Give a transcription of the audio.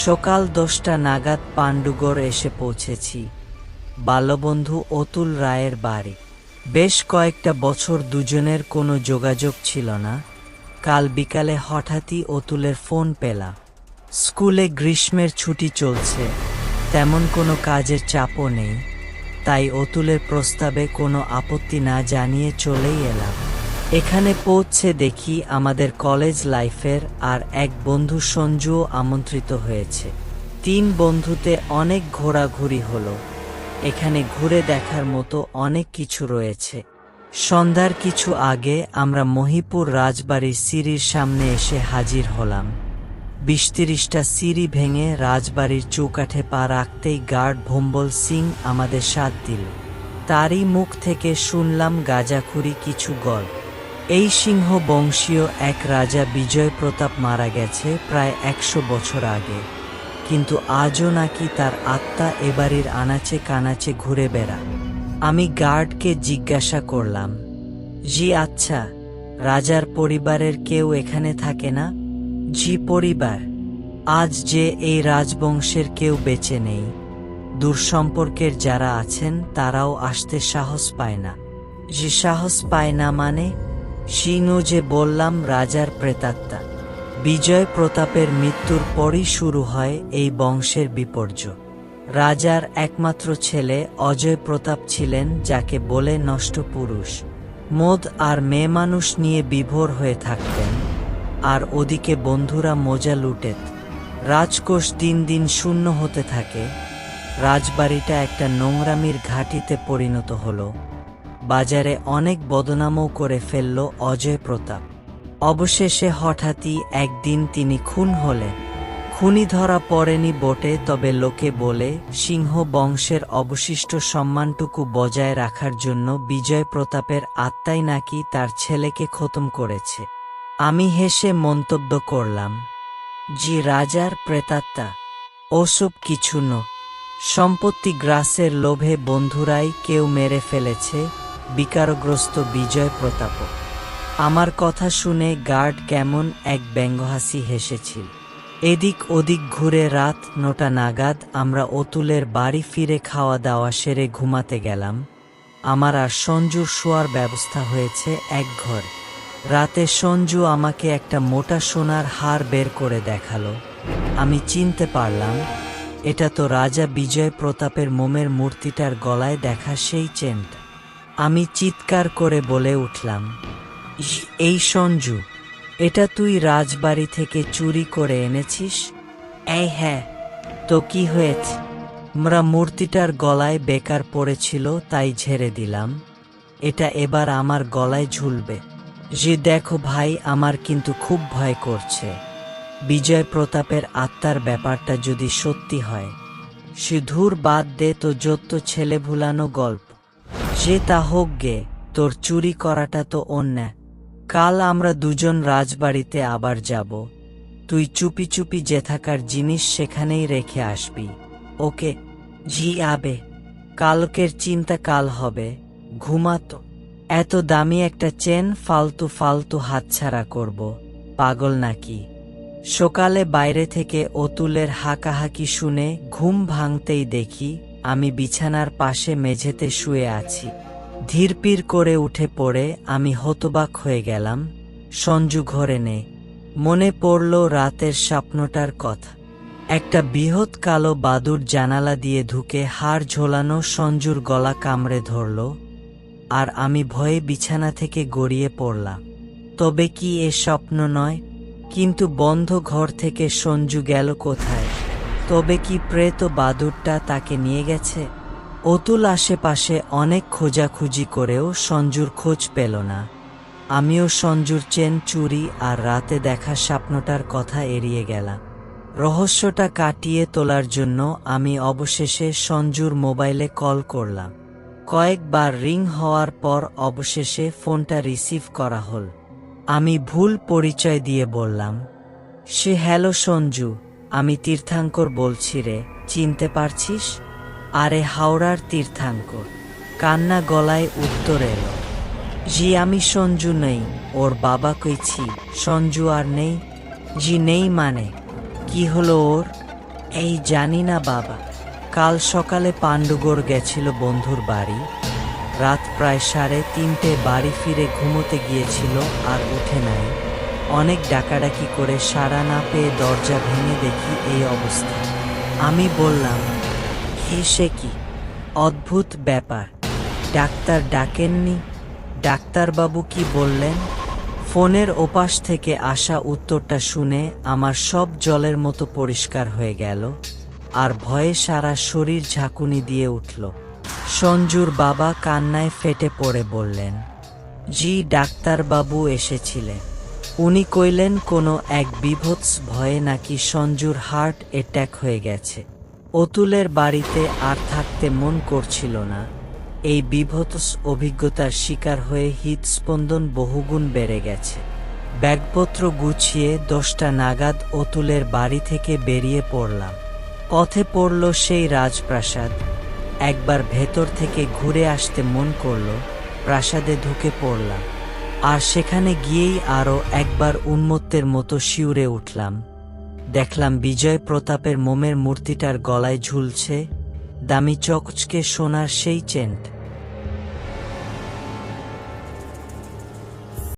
সকাল 10টা নাগাদ পাণ্ডুগড় এসে পৌঁছেছি। বাল্যবন্ধু অতুল রায়ের বাড়ি। বেশ কয়েকটা বছর দুজনের কোনো যোগাযোগ ছিল না। কাল বিকালে হঠাৎই অতুলের ফোন পেলাম। স্কুলে গ্রীষ্মের ছুটি চলছে, তেমন কোনো কাজের চাপও নেই, তাই অতুলের প্রস্তাবে কোনো আপত্তি না জানিয়ে চলেই এলাম। এখানে পৌঁছে দেখি আমাদের কলেজ লাইফের আর এক বন্ধু সঞ্জুও আমন্ত্রিত হয়েছে। 3 বন্ধুতে অনেক ঘোরাঘুরি হলো। এখানে ঘুরে দেখার মতো অনেক কিছু রয়েছে। সন্ধ্যার কিছু আগে আমরা মহিপুর রাজবাড়ির সিঁড়ির সামনে এসে হাজির হলাম। 20-30টা সিঁড়ি ভেঙে রাজবাড়ির চৌকাঠে পা রাখতেই গার্ড ভম্বল সিং আমাদের সাথ দিল। তারই মুখ থেকে শুনলাম গাঁজাখুরি কিছু গল্প। এই সিংহ বংশীয় এক রাজা বিজয় প্রতাপ মারা গেছে প্রায় 100 বছর আগে, কিন্তু আজও নাকি তার আত্মা এবাড়ির আনাচে কানাচে ঘুরে বেড়ায়। আমি গার্ডকে জিজ্ঞাসা করলাম, জি আচ্ছা, রাজার পরিবারের কেউ এখানে থাকে না? জি পরিবার। আজ যে এই রাজবংশের কেউ বেঁচে নেই। দূর সম্পর্কের যারা আছেন তারাও আসতে সাহস পায় না। যে সাহস পায় না মানে? সিংহ যে বললাম, রাজার প্রেতাত্মা। বিজয় প্রতাপের মৃত্যুর পরই শুরু হয় এই বংশের বিপর্যয়। রাজার একমাত্র ছেলে অজয় প্রতাপ ছিলেন যাকে বলে নষ্ট পুরুষ। মদ আর মেয়ে মানুষ নিয়ে বিভোর হয়ে থাকতেন, আর ওদিকে বন্ধুরা মজা লুটেত। রাজকোষ দিন দিন শূন্য হতে থাকে। রাজবাড়িটা একটা নোংরামির ঘাঁটিতে পরিণত হলো। বাজারে অনেক বদনামও করে ফেলল অজয় প্রতাপ। অবশেষে হঠাৎই একদিন তিনি খুন হলেন। খুনি ধরা পড়েনি বটে, তবে লোকে বলে সিংহ বংশের অবশিষ্ট সম্মানটুকু বজায় রাখার জন্য বিজয় প্রতাপের আত্মাই নাকি তার ছেলেকে খতম করেছে। আমি হেসে মন্তব্য করলাম, জি রাজার প্রেতাত্মা ওসব কিছু ন। সম্পত্তি গ্রাসের লোভে বন্ধুরাই কেউ মেরে ফেলেছে বিকারগ্রস্ত বিজয় প্রতাপ। আমার কথা শুনে গার্ড কেমন এক ব্যঙ্গহাসি হেসেছিল। এদিক ওদিক ঘুরে রাত 9টা নাগাদ আমরা অতুলের বাড়ি ফিরে খাওয়া দাওয়া সেরে ঘুমাতে গেলাম। আমার আর সঞ্জুর শোয়ার ব্যবস্থা হয়েছে এক ঘরে। রাতে সঞ্জু আমাকে একটা মোটা সোনার হার বের করে দেখালো। আমি চিনতে পারলাম, এটা তো রাজা বিজয় প্রতাপের মোমের মূর্তিটার গলায় দেখা সেই চেনটা। আমি চিৎকার করে বলে উঠলাম, এই সঞ্জু, এটা তুই রাজবাড়ি থেকে চুরি করে এনেছিস? এই হ্যাঁ, তো কি হয়েছে? আমরা মূর্তিটার গলায় বেকার পড়েছিল তাই ঝেড়ে দিলাম। এটা এবার আমার গলায় ঝুলবে। যে দেখো ভাই, আমার কিন্তু খুব ভয় করছে। বিজয় প্রতাপের আত্মার ব্যাপারটা যদি সত্যি হয়, সে ধুর বাদ দে তো, যত ছেলে ভুলানো গল্প। যে তা হোক গে, তোর চুরি করাটা তো অন্যায়। কাল আমরা দুজন রাজবাড়িতে আবার যাব। তুই চুপি চুপি যেথাকার জিনিস সেখানেই রেখে আসবি, ওকে? জি আবে। কালকের চিন্তা কাল হবে, ঘুমাতো। এত দামি একটা চেন ফালতু ফালতু হাতছাড়া করব, পাগল নাকি? সকালে বাইরে থেকে অতুলের হাঁকাহাঁকি শুনে ঘুম ভাঙতেই দেখি আমি বিছানার পাশে মেঝেতে শুয়ে আছি। ধীরপির করে উঠে পড়ে আমি হতবাক হয়ে গেলাম। সঞ্জু ঘরে নেই। মনে পড়ল রাতের স্বপ্নটার কথা। একটা বৃহৎ কালো বাদুড় জানালা দিয়ে ঢুকে হাড় ঝোলানো সঞ্জুর গলা কামড়ে ধরল, আর আমি ভয়ে বিছানা থেকে গড়িয়ে পড়লাম। তবে কি এ স্বপ্ন নয়? কিন্তু বন্ধ ঘর থেকে সঞ্জু গেল কোথায়? তবে কি প্রেত বাদুড়টা তাকে নিয়ে গেছে? অতুল আশেপাশে অনেক খোঁজাখুঁজি করেও সঞ্জুর খোঁজ পেল না। আমিও সঞ্জুর চেন চুরি আর রাতে দেখা স্বপ্নটার কথা এড়িয়ে গেলাম। রহস্যটা কাটিয়ে তোলার জন্য আমি অবশেষে সঞ্জুর মোবাইলে কল করলাম। কয়েকবার রিং হওয়ার পর অবশেষে ফোনটা রিসিভ করা হল। আমি ভুল পরিচয় দিয়ে বললাম, সে হ্যালো সঞ্জু, আমি তীর্থাঙ্কর বলছি রে, চিনতে পারছিস? আরে হাওড়ার তীর্থাঙ্কর। কান্না গলায় উত্তর এলো, জি আমি সঞ্জু নেই, ওর বাবা কইছি। সঞ্জু আর নেই? জি নেই মানে? কি হলো ওর? এই জানি না বাবা। কাল সকালে পাণ্ডুগড় গেছিল বন্ধুর বাড়ি। রাত প্রায় 3:30 বাড়ি ফিরে ঘুমোতে গিয়েছিল আর উঠে নাই। অনেক ডাকাডাকি করে সাড়া না পেয়ে দরজা ভেঙে দেখি এই অবস্থা। আমি বললাম, সে কি অদ্ভুত ব্যাপার, ডাক্তার ডাকেননি? ডাক্তারবাবু কি বললেন? ফোনের ওপাশ থেকে আসা উত্তরটা শুনে আমার সব জলের মতো পরিষ্কার হয়ে গেল, আর ভয়ে সারা শরীর ঝাঁকুনি দিয়ে উঠল। সঞ্জুর বাবা কান্নায় ফেটে পড়ে বললেন, জি ডাক্তারবাবু এসেছিলেন। উনি কইলেন কোনো এক বীভৎস ভয়ে নাকি সঞ্জুর হার্ট অ্যাটাক হয়ে গেছে। অতুলের বাড়িতে আর থাকতে মন করছিল না। এই বীভৎস অভিজ্ঞতার শিকার হয়ে হৃদস্পন্দন বহুগুণ বেড়ে গেছে। ব্যাগপত্র গুছিয়ে 10টা নাগাদ অতুলের বাড়ি থেকে বেরিয়ে পড়লাম। পথে পড়ল সেই রাজপ্রাসাদ। একবার ভেতর থেকে ঘুরে আসতে মন করল, প্রাসাদে ঢুকে পড়লাম। আর সেখানে গিয়েই আরও একবার উন্মত্তের মতো শিউরে উঠলাম। দেখলাম বিজয় প্রতাপের মোমের মূর্তিটার গলায় ঝুলছে দামি চকচকে সোনার সেই চেন্ট।